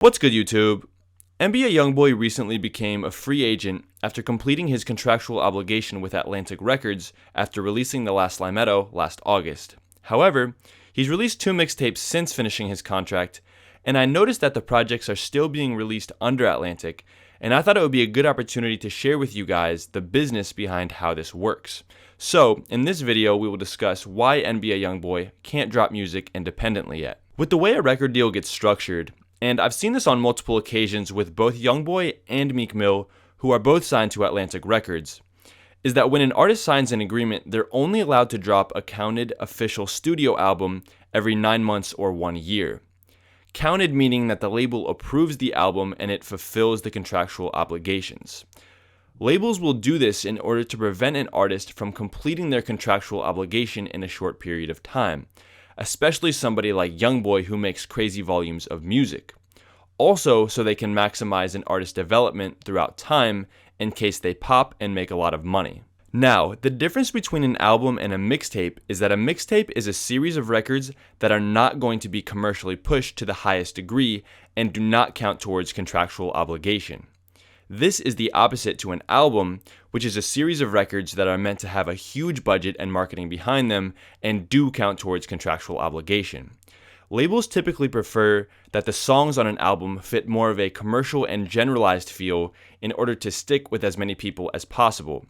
What's good, YouTube? NBA Youngboy recently became a free agent after completing his contractual obligation with Atlantic Records after releasing The Last Limetto last August. However, he's released 2 mixtapes since finishing his contract, and I noticed that the projects are still being released under Atlantic, and I thought it would be a good opportunity to share with you guys the business behind how this works. So, in this video, we will discuss why NBA Youngboy can't drop music independently yet. With the way a record deal gets structured, and I've seen this on multiple occasions with both Youngboy and Meek Mill, who are both signed to Atlantic Records, is that when an artist signs an agreement, they're only allowed to drop a counted official studio album every 9 months or 1 year. Counted meaning that the label approves the album and it fulfills the contractual obligations. Labels will do this in order to prevent an artist from completing their contractual obligation in a short period of time, especially somebody like Youngboy who makes crazy volumes of music. Also, so they can maximize an artist's development throughout time in case they pop and make a lot of money. Now, the difference between an album and a mixtape is that a mixtape is a series of records that are not going to be commercially pushed to the highest degree and do not count towards contractual obligation. This is the opposite to an album, which is a series of records that are meant to have a huge budget and marketing behind them and do count towards contractual obligation. Labels typically prefer that the songs on an album fit more of a commercial and generalized feel in order to stick with as many people as possible,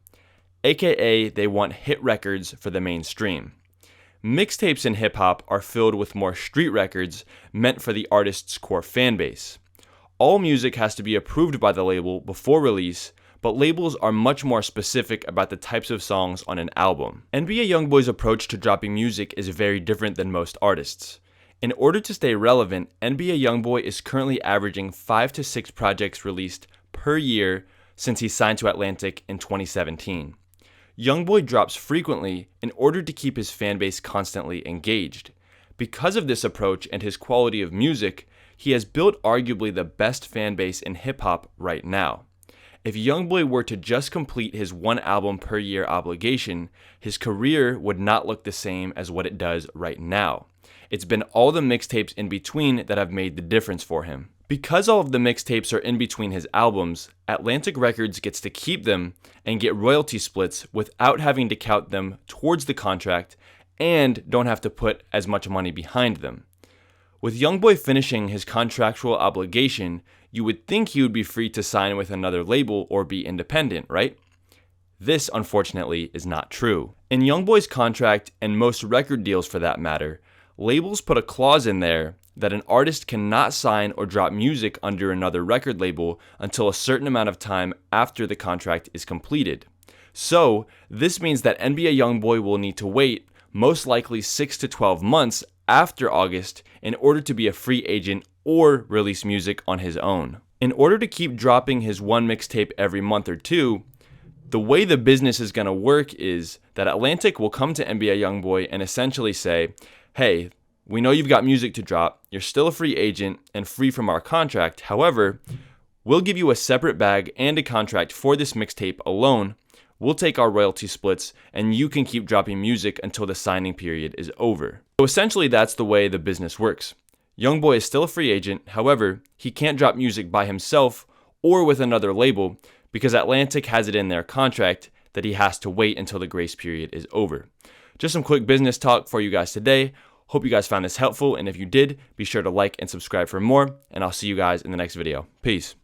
aka they want hit records for the mainstream. Mixtapes in hip-hop are filled with more street records meant for the artist's core fan base. All music has to be approved by the label before release, but labels are much more specific about the types of songs on an album. NBA Youngboy's approach to dropping music is very different than most artists. In order to stay relevant, NBA Youngboy is currently averaging 5 to 6 projects released per year since he signed to Atlantic in 2017. Youngboy drops frequently in order to keep his fanbase constantly engaged. Because of this approach and his quality of music, he has built arguably the best fanbase in hip-hop right now. If Youngboy were to just complete his 1 album per year obligation, his career would not look the same as what it does right now. It's been all the mixtapes in between that have made the difference for him. Because all of the mixtapes are in between his albums, Atlantic Records gets to keep them and get royalty splits without having to count them towards the contract and don't have to put as much money behind them. With Youngboy finishing his contractual obligation, you would think he would be free to sign with another label or be independent, right? This, unfortunately, is not true. In Youngboy's contract, and most record deals for that matter, labels put a clause in there that an artist cannot sign or drop music under another record label until a certain amount of time after the contract is completed. So, this means that NBA Youngboy will need to wait most likely 6 to 12 months after August in order to be a free agent or release music on his own. In order to keep dropping his 1 mixtape every month or 2, the way the business is going to work is that Atlantic will come to NBA Youngboy and essentially say, hey, we know you've got music to drop, you're still a free agent and free from our contract, however, we'll give you a separate bag and a contract for this mixtape alone. We'll take our royalty splits, and you can keep dropping music until the signing period is over. So essentially, that's the way the business works. Youngboy is still a free agent, however, he can't drop music by himself or with another label because Atlantic has it in their contract that he has to wait until the grace period is over. Just some quick business talk for you guys today. Hope you guys found this helpful, and if you did, be sure to like and subscribe for more, and I'll see you guys in the next video. Peace.